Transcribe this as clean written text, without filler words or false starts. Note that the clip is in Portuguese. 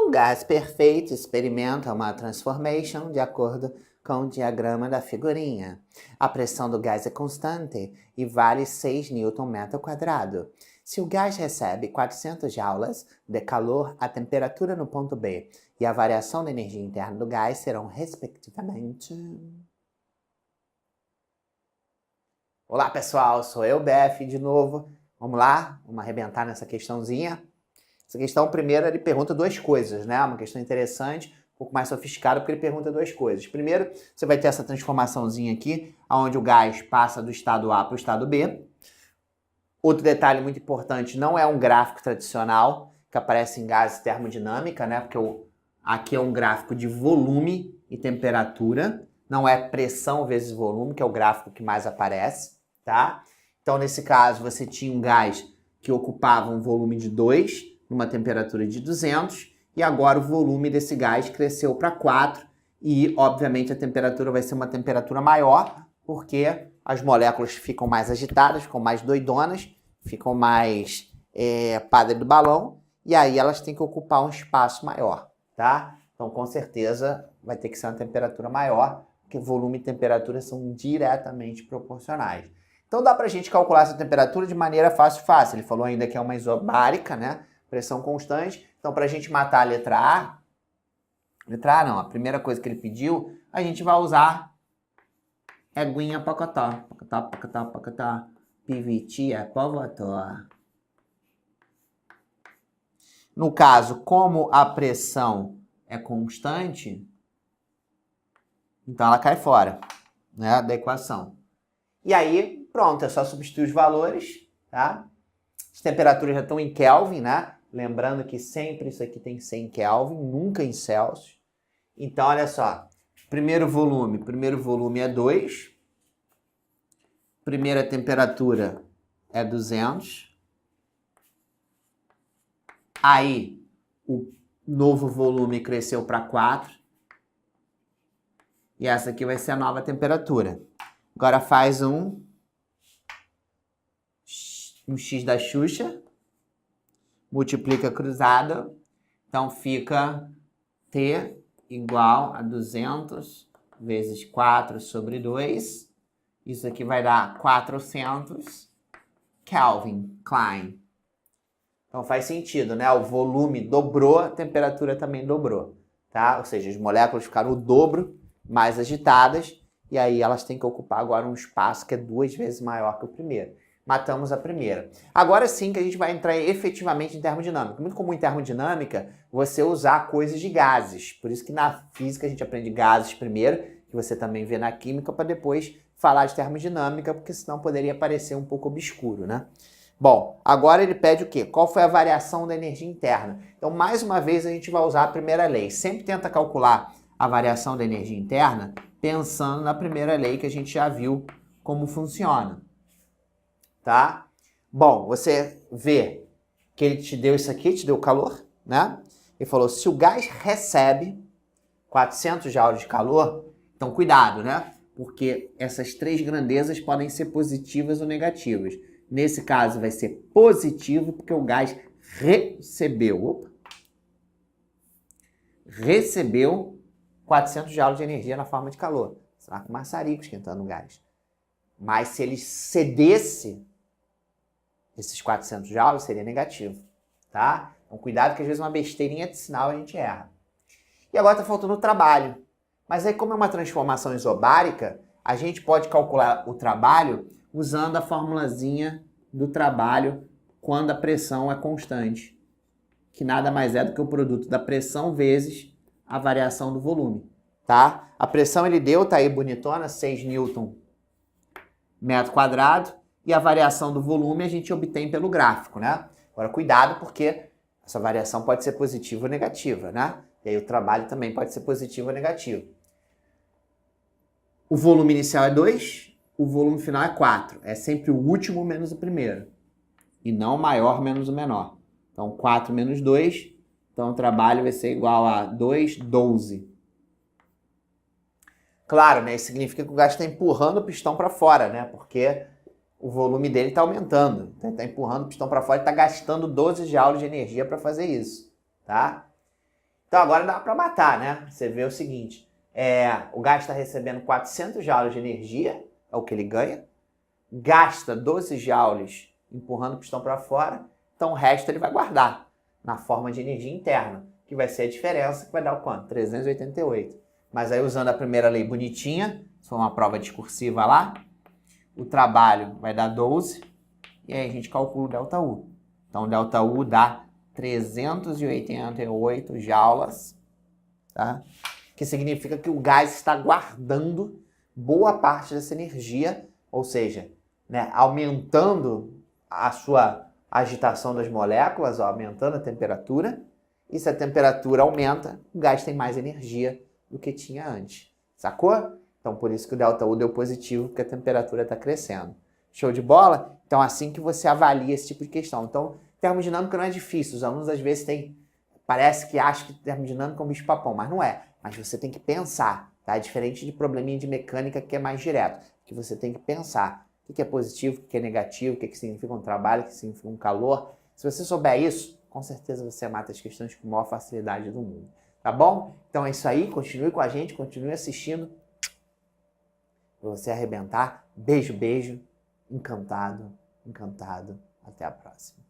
Um gás perfeito experimenta uma transformation de acordo com o diagrama da figurinha. A pressão do gás é constante e vale 6 Nm². Se o gás recebe 400 joules de calor, a temperatura no ponto B e a variação da energia interna do gás serão, respectivamente... Olá, pessoal, sou eu, BF, de novo. Vamos lá? Vamos arrebentar nessa questãozinha. Essa questão, primeiro, ele pergunta duas coisas, né? Uma questão interessante, um pouco mais sofisticada, porque ele pergunta duas coisas. Primeiro, você vai ter essa transformaçãozinha aqui, onde o gás passa do estado A para o estado B. Outro detalhe muito importante, não é um gráfico tradicional que aparece em gases termodinâmica, né? Porque aqui é um gráfico de volume e temperatura, não é pressão vezes volume, que é o gráfico que mais aparece, tá? Então, nesse caso, você tinha um gás que ocupava um volume de 2, numa temperatura de 200, e agora o volume desse gás cresceu para 4, e, obviamente, a temperatura vai ser uma temperatura maior, porque as moléculas ficam mais agitadas, ficam mais doidonas, ficam mais padre do balão, e aí elas têm que ocupar um espaço maior, tá? Então, com certeza, vai ter que ser uma temperatura maior, porque volume e temperatura são diretamente proporcionais. Então, dá pra gente calcular essa temperatura de maneira fácil. Ele falou ainda que é uma isobárica, né? Pressão constante. Então, pra gente matar a letra A não, a primeira coisa que ele pediu, a gente vai usar éguinha pocotó. Pocotó. Piviti é povotó. No caso, como a pressão é constante, então ela cai fora, né, da equação. E aí, pronto, é só substituir os valores, tá? As temperaturas já estão em Kelvin, né? Lembrando que sempre isso aqui tem que ser em Kelvin, nunca em Celsius. Então, olha só, primeiro volume é 2, primeira temperatura é 200, aí o novo volume cresceu para 4, e essa aqui vai ser a nova temperatura. Agora faz um X da Xuxa, multiplica cruzado, então fica T igual a 200 vezes 4 sobre 2. Isso aqui vai dar 400 Kelvin, Klein. Então faz sentido, né? O volume dobrou, a temperatura também dobrou, tá? Ou seja, as moléculas ficaram o dobro mais agitadas, e aí elas têm que ocupar agora um espaço que é 2 vezes maior que o primeiro. Matamos a primeira. Agora sim que a gente vai entrar efetivamente em termodinâmica. Muito comum em termodinâmica você usar coisas de gases. Por isso que na física a gente aprende gases primeiro, que você também vê na química, para depois falar de termodinâmica, porque senão poderia parecer um pouco obscuro, né? Bom, agora ele pede o quê? Qual foi a variação da energia interna? Então, mais uma vez, a gente vai usar a primeira lei. Sempre tenta calcular a variação da energia interna pensando na primeira lei que a gente já viu como funciona. Tá? Bom, você vê que ele te deu isso aqui, te deu calor, né? Ele falou, se o gás recebe 400 joules de calor, então cuidado, né? Porque essas três grandezas podem ser positivas ou negativas. Nesse caso vai ser positivo, porque o gás recebeu 400 joules de energia na forma de calor. Você vai com maçarico esquentando o gás. Mas se ele cedesse esses 400 joules, seria negativo, tá? Então cuidado que às vezes uma besteirinha de sinal a gente erra. E agora está faltando o trabalho. Mas aí como é uma transformação isobárica, a gente pode calcular o trabalho usando a formulazinha do trabalho quando a pressão é constante, que nada mais é do que o produto da pressão vezes a variação do volume, tá? A pressão ele deu, tá aí bonitona, 6 Nm metro quadrado, e a variação do volume a gente obtém pelo gráfico, né? Agora cuidado porque essa variação pode ser positiva ou negativa, né? E aí o trabalho também pode ser positivo ou negativo. O volume inicial é 2, o volume final é 4. É sempre o último menos o primeiro. E não o maior menos o menor. Então 4 menos 2, então o trabalho vai ser igual a 2, 12. Claro, né? Isso significa que o gás está empurrando o pistão para fora, né? Porque o volume dele está aumentando. Então, ele está empurrando o pistão para fora e está gastando 12 joules de energia para fazer isso, tá? Então agora dá para matar, né? Você vê o seguinte, o gás está recebendo 400 joules de energia, é o que ele ganha, gasta 12 joules empurrando o pistão para fora, então o resto ele vai guardar na forma de energia interna, que vai ser a diferença, que vai dar o quanto? 388. Mas aí usando a primeira lei bonitinha, se for uma prova discursiva lá, o trabalho vai dar 12, e aí a gente calcula o ΔU. Então o ΔU dá 388 joules, tá? Que significa que o gás está guardando boa parte dessa energia, ou seja, né, aumentando a sua agitação das moléculas, ó, aumentando a temperatura, e se a temperatura aumenta, o gás tem mais energia do que tinha antes, sacou? Então por isso que o ΔU deu positivo, porque a temperatura está crescendo. Show de bola? Então assim que você avalia esse tipo de questão. Então termodinâmica não é difícil, os alunos às vezes parece que acham que termodinâmica é um bicho-papão, mas não é. Mas você tem que pensar, tá? É diferente de probleminha de mecânica que é mais direto, que você tem que pensar o que é positivo, o que é negativo, o que significa um trabalho, o que significa um calor. Se você souber isso, com certeza você mata as questões com a maior facilidade do mundo, tá bom? Então é isso aí, continue com a gente, continue assistindo, para você arrebentar. Beijo, beijo, encantado, encantado. Até a próxima.